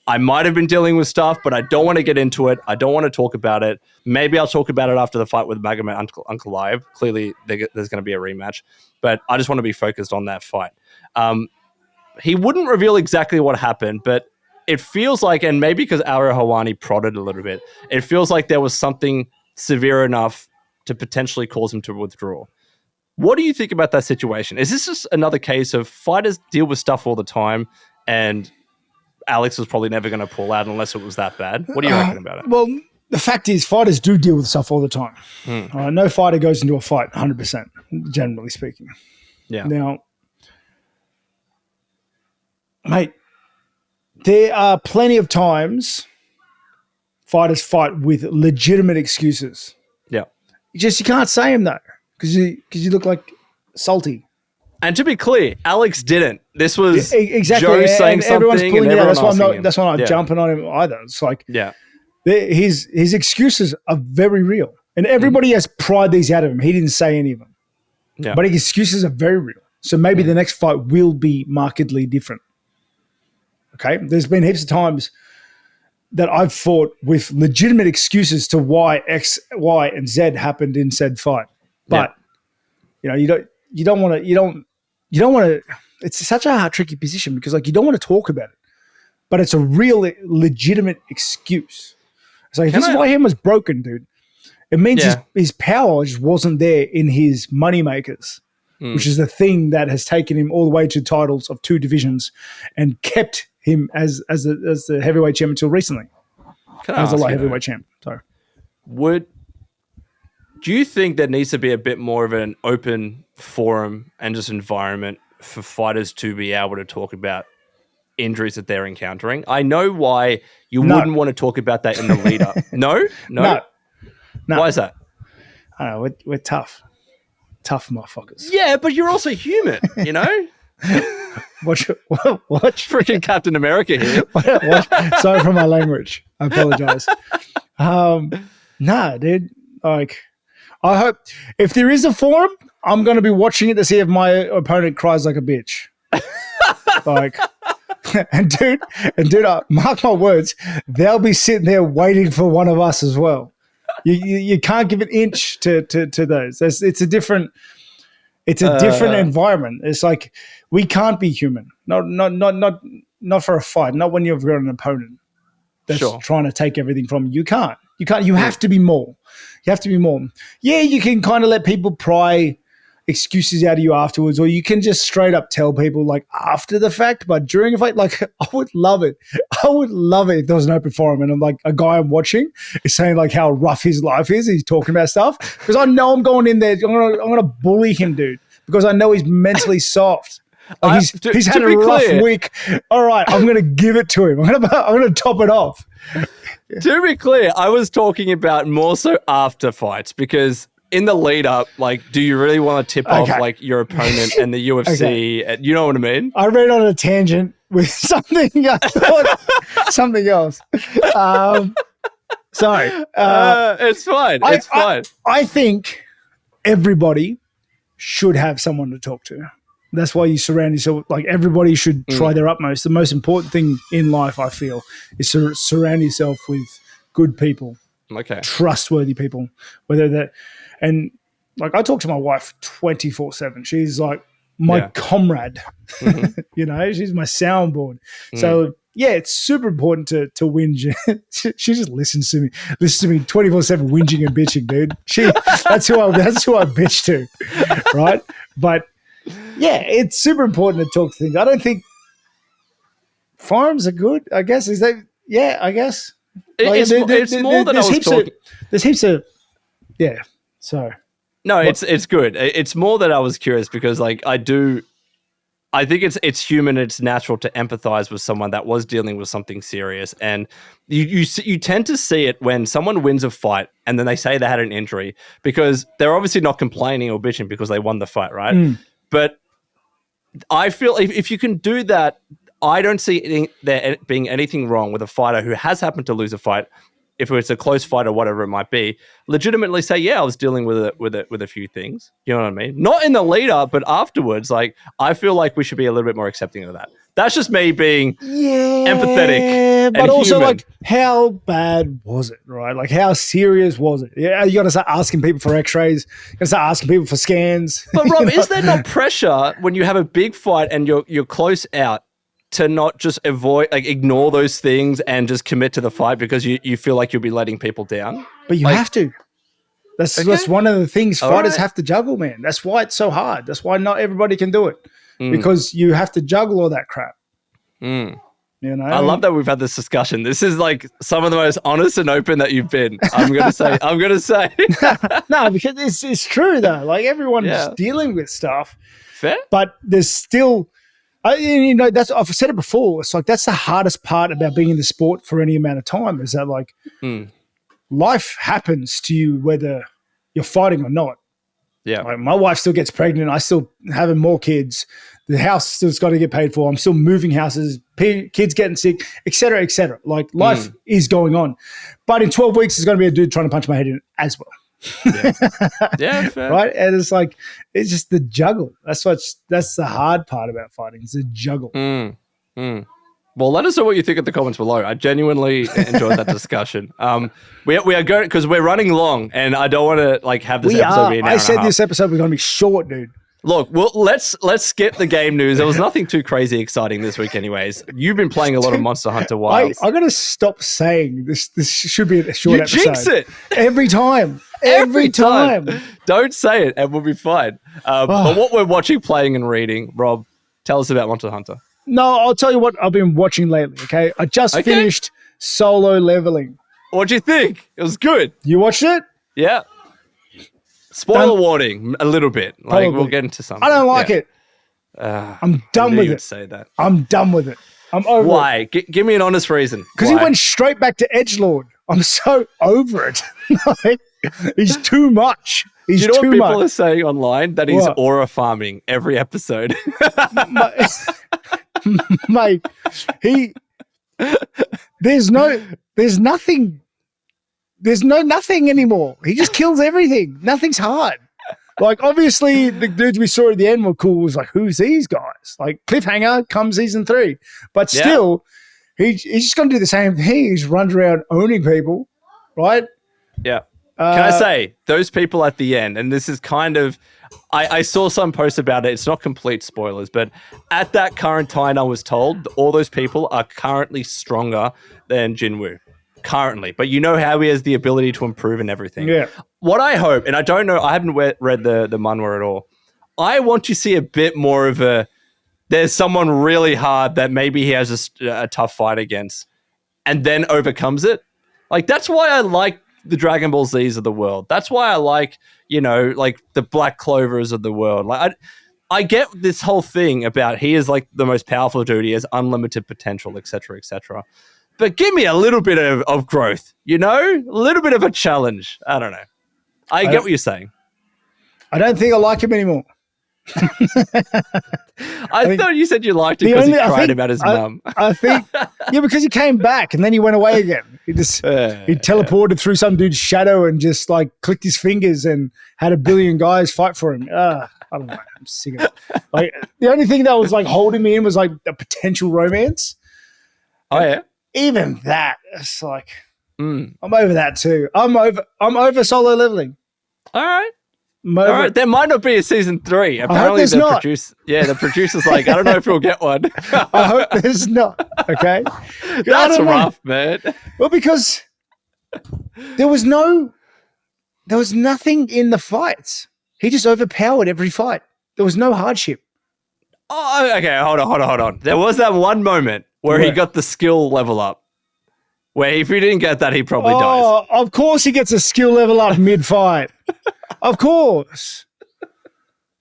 I might have been dealing with stuff, but I don't want to get into it. I don't want to talk about it. Maybe I'll talk about it after the fight with Magomed Ankalaev. Clearly, there's going to be a rematch, but I just want to be focused on that fight. He wouldn't reveal exactly what happened, but it feels like, and maybe because Ariel Helwani prodded a little bit, it feels like there was something severe enough to potentially cause him to withdraw. What do you think about that situation? Is this just another case of fighters deal with stuff all the time, and Alex was probably never going to pull out unless it was that bad. What do you reckon about it? Well, the fact is, fighters do deal with stuff all the time. No fighter goes into a fight 100%, generally speaking. Yeah. Now, mate, there are plenty of times fighters fight with legitimate excuses. Yeah. You can't say them though, because you look like salty. And to be clear, Alex didn't. This was exactly. Joe saying something, everyone's pulling and it out. everyone That's why I'm not jumping on him either. It's like his excuses are very real, and everybody has pried these out of him. He didn't say any of them, but his excuses are very real. So maybe the next fight will be markedly different. Okay, there's been heaps of times that I've fought with legitimate excuses to why X, Y, and Z happened in said fight, but you don't want to. It's such a tricky position because like you don't want to talk about it, but it's a real legitimate excuse. So his right hand was broken, dude. It means his power just wasn't there in his money makers, which is the thing that has taken him all the way to titles of 2 divisions and kept him as the heavyweight champ until recently. As a light heavyweight champ. So do you think there needs to be a bit more of an open forum and just environment for fighters to be able to talk about injuries that they're encountering? I know why you wouldn't want to talk about that in the lead up. No. Why is that? I don't know. We're tough motherfuckers. Yeah, but you're also human, you know? Watch freaking Captain America here. Sorry for my language. I apologize. Dude. Like, I hope if there is a forum, I'm going to be watching it to see if my opponent cries like a bitch. Like, and dude, mark my words, they'll be sitting there waiting for one of us as well. You can't give an inch to those. It's a different environment. It's like we can't be human. Not for a fight. Not when you've got an opponent that's trying to take everything from you. You can't. You have to be more. You have to be more. Yeah, you can kind of let people pry excuses out of you afterwards, or you can just straight up tell people like after the fact. But during a fight, like I would love it. I would love it if there was an open forum and I'm like a guy I'm watching is saying like how rough his life is. He's talking about stuff because I know I'm going in there. I'm gonna bully him, dude, because I know he's mentally soft. Like he's had a rough week. All right, I'm going to give it to him. I'm going to top it off. To be clear, I was talking about more so after fights because in the lead up, like, do you really want to tip off like your opponent and the UFC? And, you know what I mean? I ran on a tangent with something. I thought something else. Sorry. It's fine. It's fine. I think everybody should have someone to talk to. That's why you surround yourself. Like everybody should try their utmost. The most important thing in life, I feel, is to surround yourself with good people, trustworthy people. Whether that, and like I talk to my wife 24/7. She's like my comrade. You know, she's my soundboard. So yeah, it's super important to whinge. She just listens to me 24/7 whinging and bitching, dude. That's who I bitch to, right? But yeah, it's super important to talk to things. I don't think forums are good, I guess. Is that, yeah, I guess. It's more than I was talking. There's heaps of, yeah, so. No, it's good. It's more that I was curious because like I think it's human, it's natural to empathize with someone that was dealing with something serious. And you tend to see it when someone wins a fight and then they say they had an injury because they're obviously not complaining or bitching because they won the fight, right? But I feel if you can do that, I don't see there being anything wrong with a fighter who has happened to lose a fight, if it's a close fight or whatever it might be, legitimately say, yeah, I was dealing with a few things. You know what I mean? Not in the lead up, but afterwards. Like, I feel like we should be a little bit more accepting of that. That's just me being empathetic. But also, human. like, how bad was it, right? Like, how serious was it? Yeah, you got to start asking people for x-rays. You got to start asking people for scans. But, Rob, is there not pressure when you have a big fight and you're close out to not just ignore those things and just commit to the fight because you feel like you'll be letting people down? But you have to. That's one of the things fighters have to juggle, man. That's why it's so hard. That's why not everybody can do it. Because you have to juggle all that crap. You know, I love that we've had this discussion. This is like some of the most honest and open that you've been. I'm gonna say. No, because it's true though. Like everyone's dealing with stuff. Fair, but there's still, that's I've said it before. It's like that's the hardest part about being in the sport for any amount of time is that like life happens to you whether you're fighting or not. Yeah, like my wife still gets pregnant. I still having more kids. The house still's got to get paid for. I'm still moving houses, kids getting sick, et cetera, et cetera. Like life is going on. But in 12 weeks, there's going to be a dude trying to punch my head in as well. Yeah, fair. Right? And it's like, it's just the juggle. That's the hard part about fighting. It's the juggle. Well, let us know what you think in the comments below. I genuinely enjoyed that discussion. We are going because we're running long, and I don't want to like have this episode be an hour I said and a half. this episode was going to be short, dude. Look, well, let's skip the game news. There was nothing too crazy exciting this week, anyways. You've been playing a lot of Monster Hunter Wilds. I got to stop saying this. This should be a short episode. You jinx it every time. Every time. Don't say it, and we'll be fine. But what we're watching, playing, and reading, Rob, tell us about Monster Hunter. No, I'll tell you what I've been watching lately. Okay, I just finished Solo Leveling. What'd you think? It was good. You watched it? Yeah. Spoiler warning, a little bit. Like Probably. we'll get into something. I don't like it. I'm done with it. Say that. I'm done with it. I'm over it. Why? Give me an honest reason. Because he went straight back to Edgelord. I'm so over it. Like, he's too much. He's you know too what people much. are saying online? That he's aura farming every episode. Mate, there's nothing anymore. He just kills everything. Nothing's hard. Like, obviously, the dudes we saw at the end were cool. It was like, who's these guys? Like, cliffhanger come season 3. But still, he's just going to do the same thing. He's runs around owning people, right? Yeah. Can I say, those people at the end, and this is kind of, I saw some posts about it. It's not complete spoilers, but at that current time, I was told all those people are currently stronger than Jinwoo. Currently, but you know how he has the ability to improve and everything. Yeah. What I hope, and I don't know, I haven't read the manhwa at all. I want to see a bit more of there's someone really hard that maybe he has a tough fight against and then overcomes it. Like, that's why I like the Dragon Ball Zs of the world. That's why I like, like the Black Clovers of the world. Like, I get this whole thing about he is like the most powerful dude. He has unlimited potential, etc., etc. But give me a little bit of growth, a little bit of a challenge. I don't know. I get what you're saying. I don't think I like him anymore. I thought you said you liked him because he cried about his mum. I think, because he came back and then he went away again. He just he teleported through some dude's shadow and just like clicked his fingers and had 1 billion guys fight for him. I don't know. I'm sick of it. Like, the only thing that was like holding me in was like the potential romance. Oh yeah. Even that, it's like I'm over that too. I'm over Solo Leveling. All right. All right. There might not be a season 3. Apparently, the producer's like, I don't know if we'll get one. I hope there's not. Okay. That's rough, man. Well, because there was nothing in the fights. He just overpowered every fight. There was no hardship. Oh, okay. Hold on. There was that one moment where he got the skill level up. Where if he didn't get that, he probably dies. Of course he gets a skill level up mid-fight. Of course.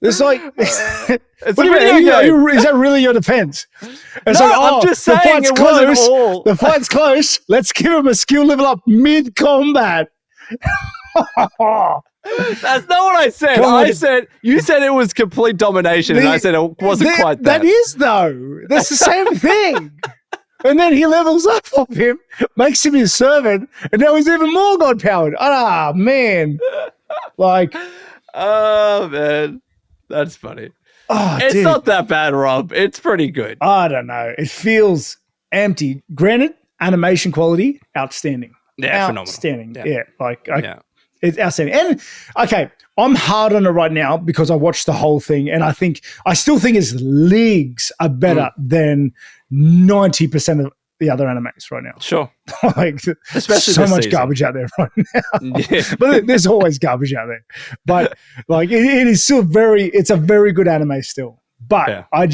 It's like, what do you mean? Is that really your defense? It's I'm just saying it wasn't all. The fight's close. Let's give him a skill level up mid-combat. That's not what I said. You said it was complete domination, and I said it wasn't quite that. That is, though. That's the same thing. And then he levels up off him, makes him his servant, and now he's even more god-powered. Ah, man. Like. Oh, man. That's funny. It's not that bad, Rob. It's pretty good. I don't know. It feels empty. Granted, animation quality, outstanding. Yeah, outstanding. phenomenal. Yeah. It's outstanding. And, okay, I'm hard on it right now because I watched the whole thing, and I still think his leagues are better than 90% of the other animes right now. Sure. Like, especially so much season. garbage out there right now. Yeah. But there's always garbage out there. But, like, it is still it's a very good anime still. But I'm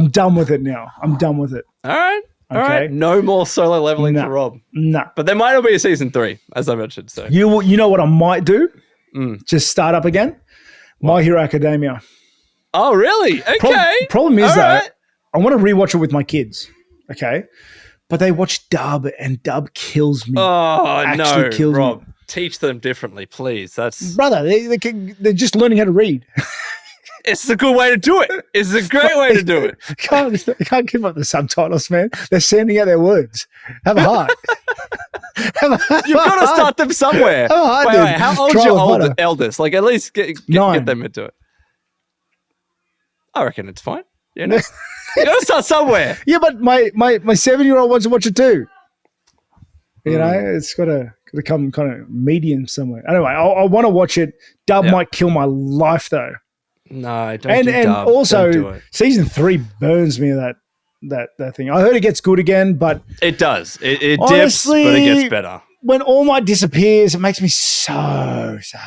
done with it now. I'm done with it. All right. Okay. All right. No more solo leveling for Rob. No. But there might not be a season 3, as I mentioned. So You know what I might do? Just start up again? My Hero Academia. Oh, really? Okay. Problem is, All though, right. I want to rewatch it with my kids. Okay. But they watch dub, and dub kills me. Oh, no, kills Rob. me. Teach them differently, please. Brother, they're just learning how to read. It's a good way to do it. It's a great way to do it. They can't give up the subtitles, man. They're sending out their words. Have a heart. You've got to start them somewhere. Wait, how old's your eldest? Like, at least get them into it. I reckon it's fine. You know? You got to start somewhere. Yeah, but my 7-year-old wants to watch it too. You know, it's got to come kind of medium somewhere. Anyway, I want to watch it. Dub might kill my life, though. No, don't do and dub. Also, don't do it. season 3 burns me of that thing. I heard it gets good again, but it does. It honestly, dips, but it gets better. When All Might disappears, it makes me so sad.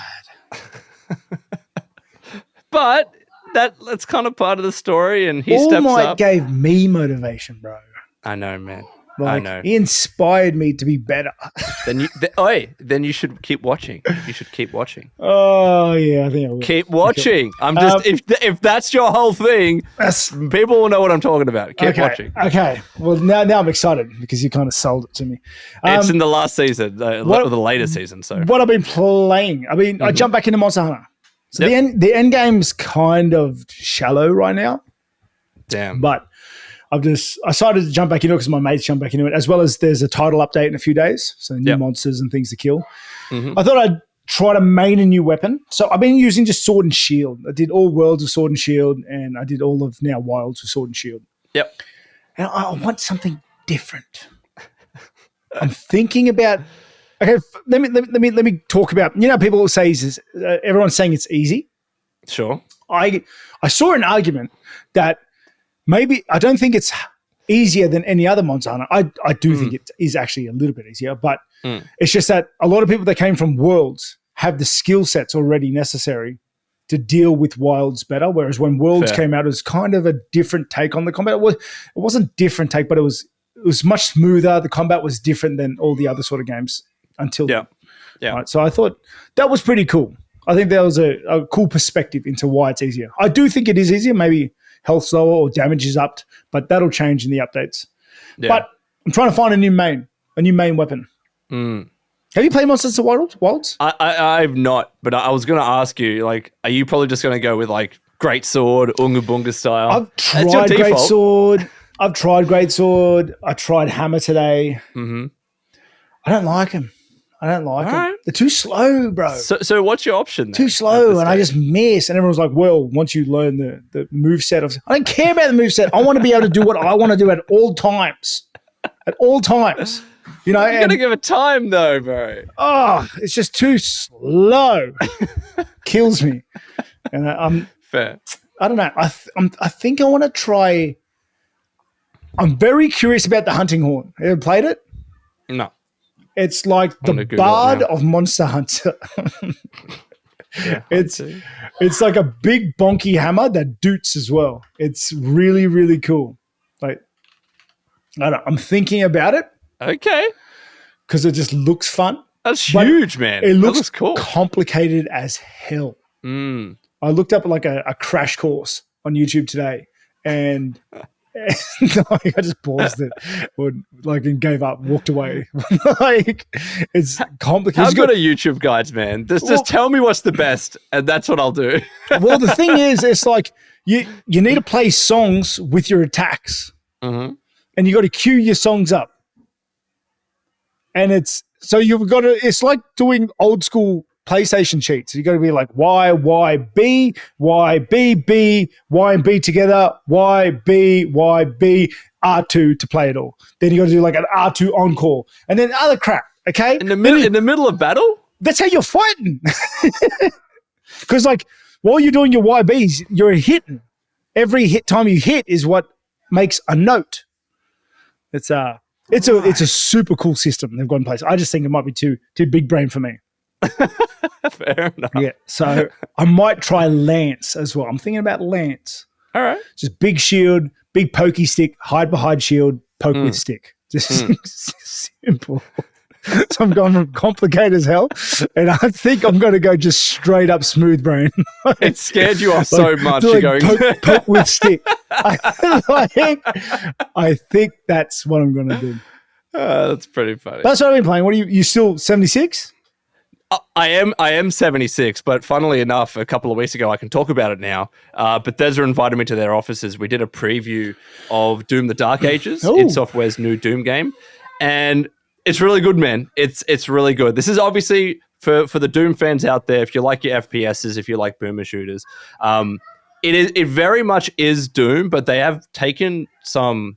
But that's kind of part of the story, and he All steps Might up. Gave me motivation, bro. I know, man. Like, I know. He inspired me to be better. Then you should keep watching. You should keep watching. Oh yeah, I think I will. Keep watching. I'm just if that's your whole thing, people will know what I'm talking about. Keep watching. Okay. Well, now I'm excited because you kind of sold it to me. It's in the last season, the later season. So what I've been playing, I jumped back into Monster Hunter. So the end game's kind of shallow right now. Damn. But I decided to jump back into it because my mates jumped back into it, as well as there's a title update in a few days, so new monsters and things to kill. I thought I'd try to main a new weapon. So I've been using just Sword and Shield. I did all Worlds of Sword and Shield, and I did all of now Wilds of Sword and Shield. Yep. And I want something different. I'm thinking about. Okay, let me talk about. You know, people say everyone's saying it's easy. Sure. I saw an argument that. Maybe I don't think it's easier than any other Monster Hunter. I do think it is actually a little bit easier, but it's just that a lot of people that came from Worlds have the skill sets already necessary to deal with Wilds better. Whereas when Worlds came out, it was kind of a different take on the combat. It wasn't different take, but it was much smoother. The combat was different than all the other sort of games until then. Yeah. Right? So I thought that was pretty cool. I think that was a cool perspective into why it's easier. I do think it is easier. Maybe health slower or damage is upped, but that'll change in the updates. Yeah. But I'm trying to find a new main weapon. Have you played Monsters of Wilds? I've not, but I was going to ask you, like, are you probably just going to go with like Great Sword, Unga Bunga style? I've tried Great Sword. I tried Hammer today. I don't like them. They're too slow, bro. So what's your option then? Too slow, and I just miss. And everyone's like, well, once you learn the moveset, I don't care about the moveset. I want to be able to do what I want to do at all times. At all times. You know, you got to give it time though, bro. Oh, it's just too slow. Kills me. And I'm fair. I don't know. I think I want to try. I'm very curious about the hunting horn. Have you ever played it? No. It's like the Bard of Monster Hunter. It's like a big bonky hammer that doots as well. It's really, really cool. Like, I don't know, I'm thinking about it. Okay. Because it just looks fun. That's huge, man. It looks cool. Complicated as hell. I looked up like a crash course on YouTube today, and I just paused it and gave up, walked away. It's complicated. How good are YouTube guides, man? Just tell me what's the best, and that's what I'll do. Well, the thing is, it's like you need to play songs with your attacks, and you got to cue your songs up. And it's like doing old school PlayStation cheats. You got to be like Y, B, B, Y and B together, Y, B, R2 to play it all. Then you got to do like an R2 encore, and then other crap. Okay, in the middle of battle. That's how you're fighting. Because like while you're doing your YBs, you're hitting. Every hit time you hit is what makes a note. It's a super cool system they've got in place. I just think it might be too big brain for me. Fair enough. Yeah, so I might try Lance as well. I'm thinking about Lance. All right. Just big shield, big pokey stick, hide behind shield, poke with stick. Just simple. So I'm going from complicated as hell, and I think I'm going to go just straight up smooth brain. It scared you off so much. Like You're going poke with stick. I think that's what I'm going to do. That's pretty funny. That's what I've been playing. What are you still 76? I am 76, but funnily enough, a couple of weeks ago, I can talk about it now. Bethesda invited me to their offices. We did a preview of Doom: The Dark Ages, id Software's new Doom game, and it's really good, man. It's really good. This is obviously for the Doom fans out there. If you like your FPSs, if you like boomer shooters, it very much is Doom, but they have taken some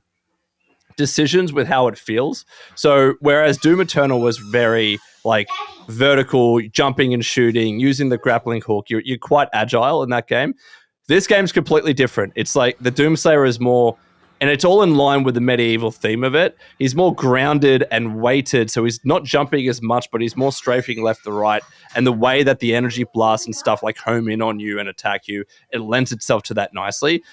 decisions with how it feels. So whereas Doom Eternal was very like vertical, jumping and shooting, using the grappling hook, you're quite agile in that game. This game's completely different. It's like the Doomslayer is more, and it's all in line with the medieval theme of it. He's more grounded and weighted, so he's not jumping as much, but he's more strafing left to right. And the way that the energy blasts and stuff like home in on you and attack you, it lends itself to that nicely.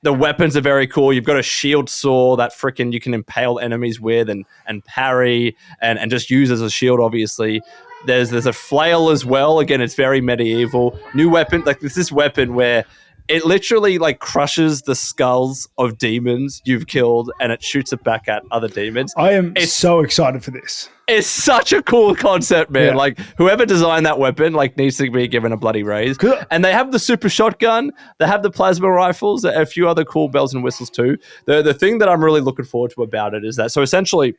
The weapons are very cool. You've got a shield saw that freaking you can impale enemies with and parry and just use as a shield, obviously. There's a flail as well. Again, it's very medieval. New weapon, like this weapon where it literally like crushes the skulls of demons you've killed and it shoots it back at other demons. I am so excited for this. It's such a cool concept, man. Yeah. Like whoever designed that weapon like needs to be given a bloody raise. And they have the super shotgun, they have the plasma rifles, a few other cool bells and whistles too. The thing that I'm really looking forward to about it is that, so essentially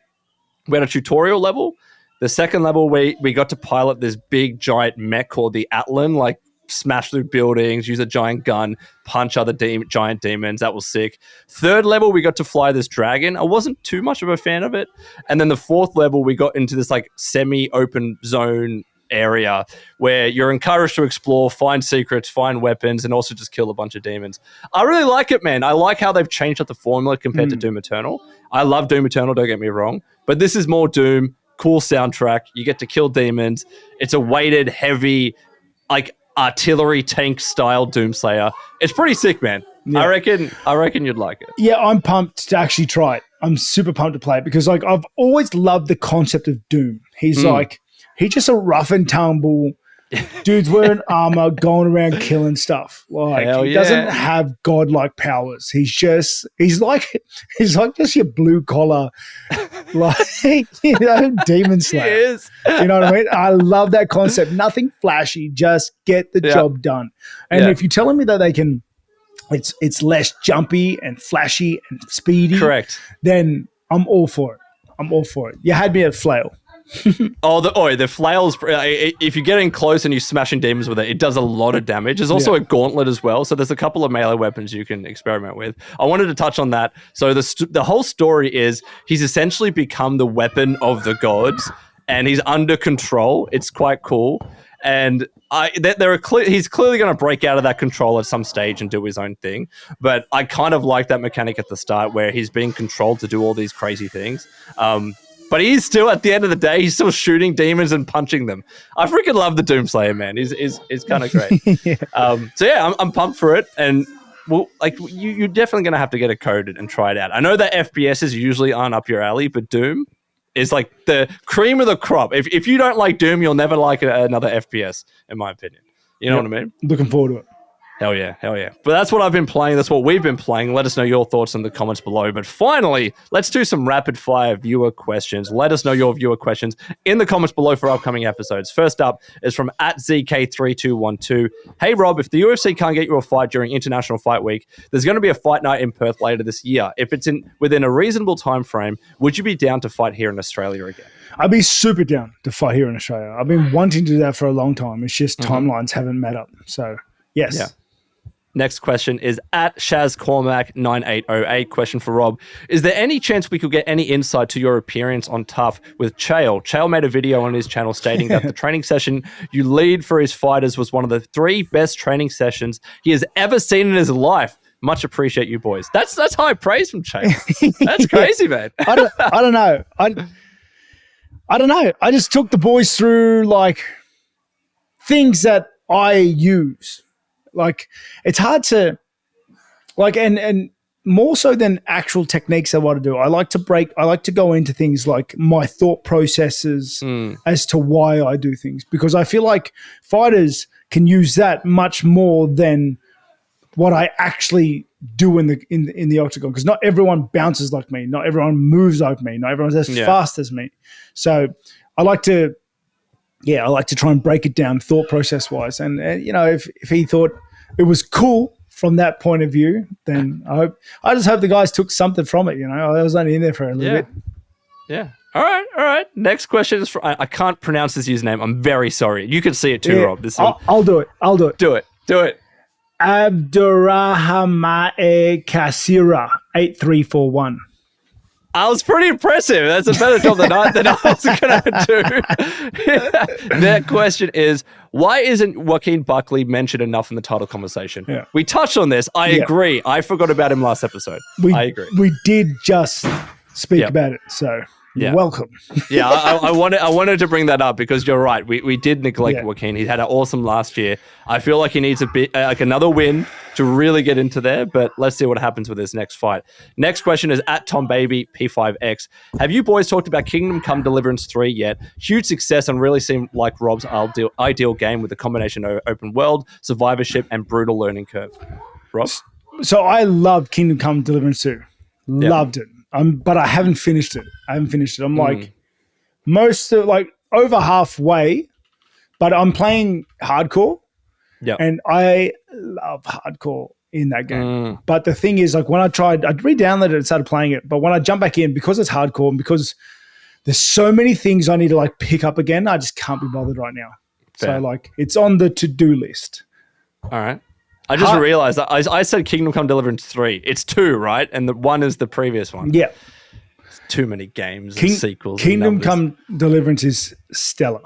we had a tutorial level. The second level, we got to pilot this big giant mech called the Atlan, like smash through buildings, use a giant gun, punch other giant demons. That was sick. Third level, we got to fly this dragon. I wasn't too much of a fan of it. And then the fourth level, we got into this like semi-open zone area where you're encouraged to explore, find secrets, find weapons, and also just kill a bunch of demons. I really like it, man. I like how they've changed up the formula compared to Doom Eternal. I love Doom Eternal, don't get me wrong. But this is more Doom. Cool soundtrack. You get to kill demons. It's a weighted, heavy, like artillery tank style Doomslayer. It's pretty sick, man. Yeah. I reckon you'd like it. Yeah, I'm pumped to actually try it. I'm super pumped to play it because like I've always loved the concept of Doom. He's just a rough and tumble dude's wearing armor, going around killing stuff. Like he doesn't have godlike powers. He's like just your blue collar, like demon slayer. You know what I mean? I love that concept. Nothing flashy, just get the job done. And if you're telling me that they can, it's less jumpy and flashy and speedy. Correct. Then I'm all for it. You had me at flail. The flails, if you're getting close and you're smashing demons with it, it does a lot of damage. There's also a gauntlet as well, so there's a couple of melee weapons you can experiment with. I wanted to touch on that. So the whole story is he's essentially become the weapon of the gods, and he's under control. It's quite cool. And he's clearly going to break out of that control at some stage and do his own thing. But I kind of like that mechanic at the start where he's being controlled to do all these crazy things. But he's still, at the end of the day, he's still shooting demons and punching them. I freaking love the Doomslayer, man. He's kind of great. I'm pumped for it. And well, like you're definitely going to have to get it coded and try it out. I know that FPSs usually aren't up your alley, but Doom is like the cream of the crop. If you don't like Doom, you'll never like another FPS, in my opinion. You know what I mean? Looking forward to it. Hell yeah. But that's what I've been playing. That's what we've been playing. Let us know your thoughts in the comments below. But finally, let's do some rapid fire viewer questions. Let us know your viewer questions in the comments below for upcoming episodes. First up is from @ZK3212. Hey Rob, if the UFC can't get you a fight during International Fight Week, there's going to be a fight night in Perth later this year. If it's within a reasonable time frame, would you be down to fight here in Australia again? I'd be super down to fight here in Australia. I've been wanting to do that for a long time. It's just timelines haven't met up. So, yes. Yeah. Next question is @ShazCormac9808. Question for Rob. Is there any chance we could get any insight to your appearance on Tough with Chael? Chael made a video on his channel stating that the training session you lead for his fighters was one of the 3 best training sessions he has ever seen in his life. Much appreciate you boys. That's high praise from Chael. That's crazy, man. I don't know. I don't know. I just took the boys through like things that I use. Like it's hard to like, and more so than actual techniques I want to do, I like to go into things like my thought processes as to why I do things, because I feel like fighters can use that much more than what I actually do in the octagon, because not everyone bounces like me, not everyone moves like me, not everyone's as fast as me. So I like to try and break it down thought process wise. And if he thought it was cool from that point of view, then I just hope the guys took something from it. I was only in there for a little bit. Yeah. All right. Next question is from, I can't pronounce this username. I'm very sorry. You can see it too, Rob. I'll do it. Do it. Abdurrahmane Kasira 8341. I was pretty impressive. That's a better job than I was going to do. That question is, why isn't Joaquin Buckley mentioned enough in the title conversation? Yeah. We touched on this. I agree. I forgot about him last episode. I agree. We did just speak about it, so you're welcome. I wanted to bring that up because you're right. We did neglect Joaquin. He had an awesome last year. I feel like he needs a bit like another win to really get into there, but let's see what happens with his next fight. Next question is at TomBaby P5X. Have you boys talked about Kingdom Come Deliverance 3 yet? Huge success and really seemed like Rob's ideal game with a combination of open world, survivorship, and brutal learning curve. Rob? So I loved Kingdom Come Deliverance 2. Loved it. But I haven't finished it. I'm like over halfway, but I'm playing hardcore. Yeah. And I love hardcore in that game. But the thing is, like, when I'd re-downloaded it and started playing it, but when I jump back in, because it's hardcore and because there's so many things I need to like pick up again, I just can't be bothered right now. Fair. So like it's on the to-do list. All right. I just realized that I said Kingdom Come Deliverance 3. It's 2, right? And the 1 is the previous one. Yeah. It's too many games and sequels. Kingdom Come Deliverance is stellar.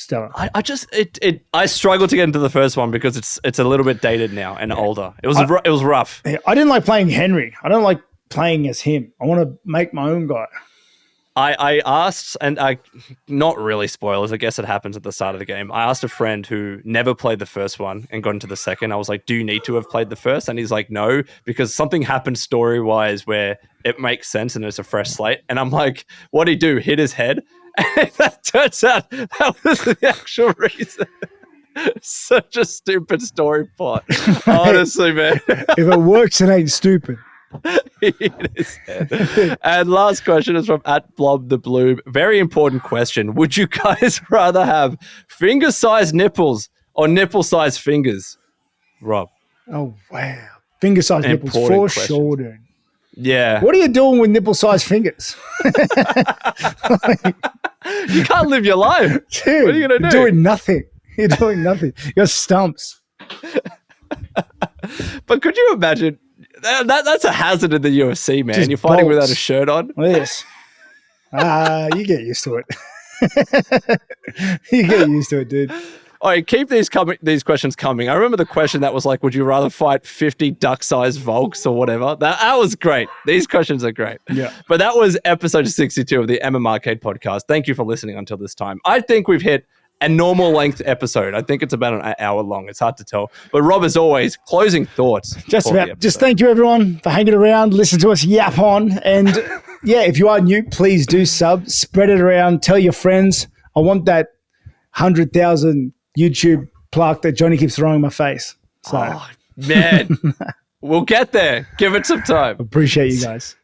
I struggled to get into the first one because it's a little bit dated now and older. It was rough. I didn't like playing Henry. I don't like playing as him. I want to make my own guy. I asked, and not really spoilers, I guess it happens at the start of the game. I asked a friend who never played the first one and got into the second. I was like, do you need to have played the first? And he's like, no, because something happened story-wise where it makes sense and it's a fresh slate. And I'm like, what'd he do? Hit his head? And that turns out that was the actual reason. Such a stupid story plot. Honestly, man. If it works, it ain't stupid. And last question is from @BlobTheBlue. Very important question. Would you guys rather have finger-sized nipples or nipple-sized fingers? Rob. Oh, wow. Finger-sized nipples for sure, dude. Yeah. What are you doing with nipple-sized fingers? You can't live your life. Dude, what are you going to do? You're doing nothing. You're stumps. But could you imagine... That's a hazard in the UFC, man. Just you're fighting without a shirt on. Yes. You get used to it. You get used to it, dude. All right, keep these questions coming. I remember the question that was like, would you rather fight 50 duck-sized Volks or whatever? That was great. These questions are great. Yeah. But that was episode 62 of the MMArcade Podcast. Thank you for listening until this time. I think we've hit a normal length episode. I think it's about an hour long. It's hard to tell. But Rob, as always, closing thoughts. Just thank you, everyone, for hanging around, listen to us yap on. And if you are new, please do spread it around, tell your friends. I want that 100,000 YouTube plaque that Jonny keeps throwing in my face. So, man, we'll get there. Give it some time. Appreciate you guys.